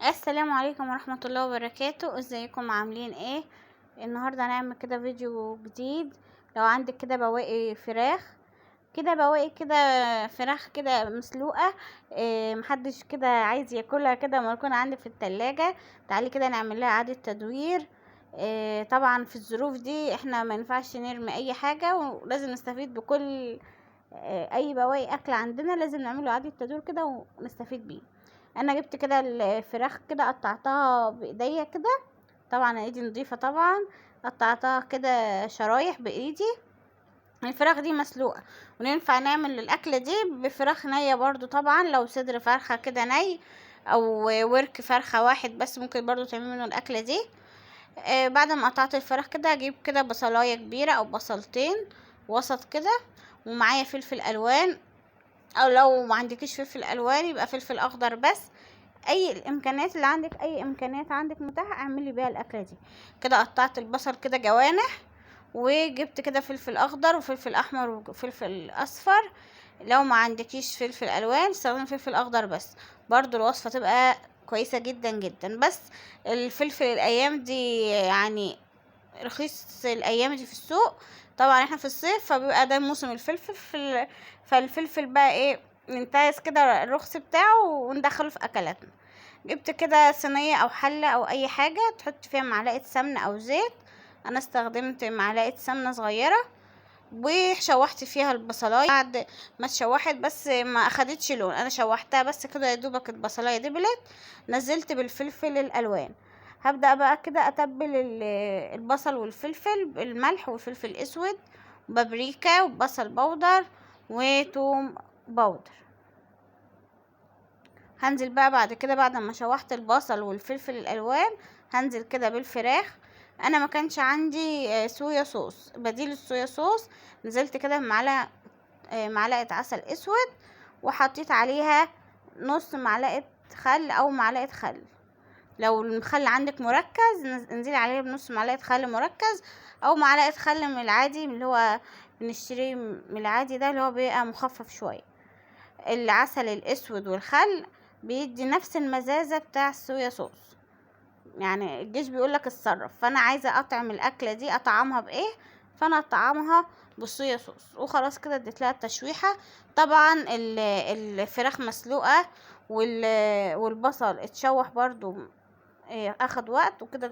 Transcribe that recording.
السلام عليكم ورحمة الله وبركاته. ازيكم عاملين ايه؟ النهاردة هنعمل كده فيديو جديد. لو عندك كده بواقي فراخ، فراخ كده مسلوقة، محدش كده عايز ياكلها كده مركونة عندك في التلاجة، تعالي كده نعمل لها اعادة تدوير. طبعا في الظروف دي احنا ما ينفعش نرمي اي حاجة، ولازم نستفيد بكل اي بواقي اكل عندنا، لازم نعمله اعادة تدوير كده ونستفيد بيه. انا جبت كده الفراخ كده، قطعتها بايديا كده، طبعا ايدي نظيفة طبعا. قطعتها كده شرايح بايدي. الفراخ دي مسلوقة، وننفع نعمل الاكلة دي بفراخ نية برضو، طبعا لو صدر فرخة كده ني او ورك فرخة واحد بس ممكن برضو تعمل منه الاكلة دي. بعد ما قطعت الفراخ كده اجيب كده بصلاية كبيرة او بصلتين وسط كده، ومعايا فلفل الوان، او لو ما عندكيش فلفل الوان يبقى فلفل اخضر بس. اي الامكانيات اللي عندك، اي امكانيات عندك متاحه اعملي بيها الاكله دي. كده قطعت البصل كده جوانح، وجبت كده فلفل اخضر وفلفل احمر وفلفل اصفر. لو ما عندكيش فلفل الوان استخدمي فلفل اخضر بس، برضو الوصفه تبقى كويسه جدا جدا. بس الفلفل الايام دي يعني رخيص الايام دي في السوق، طبعا احنا في الصيف فبيبقى ده موسم الفلفل فالفلفل بقى ايه، ننتهز كده الرخص بتاعه وندخله في اكلاتنا. جبت كده صينيه او حله او اي حاجه تحط فيها معلقه سمنه او زيت، انا استخدمت معلقه سمنه صغيره، وشوحت فيها البصلايه. بعد ما اتشوحت بس ما اخدتش لون، انا شوحتها بس كده يا دوبك البصلايه دبلت، نزلت بالفلفل الالوان. هبدأ بقى كده اتبل البصل والفلفل بالملح والفلفل الاسود وبابريكا وبصل بودر وتوم بودر. هنزل بقى بعد كده، بعد ما شوحت البصل والفلفل الالوان، هنزل كده بالفراخ. انا ما كانش عندي صويا صوص، بديل الصويا صوص نزلت كده بمعلقه معلقه عسل اسود، وحطيت عليها نص معلقه خل او معلقه خل. لو الخل عندك مركز انزلي عليه بنص معلقه خل مركز، او معلقه خل من العادي اللي هو بنشتريه من العادي ده اللي هو بيبقى مخفف شويه. العسل الاسود والخل بيدي نفس المزازه بتاع الصويا صوص، يعني الجيش بيقولك اتصرف، فانا عايزه اطعم الاكله دي اطعمها بايه، فانا اطعمها بالصويا صوص. وخلاص كده اديت لها التشويحه. طبعا الفراخ مسلوقه والبصل اتشوح برضو، اخد وقت وكده.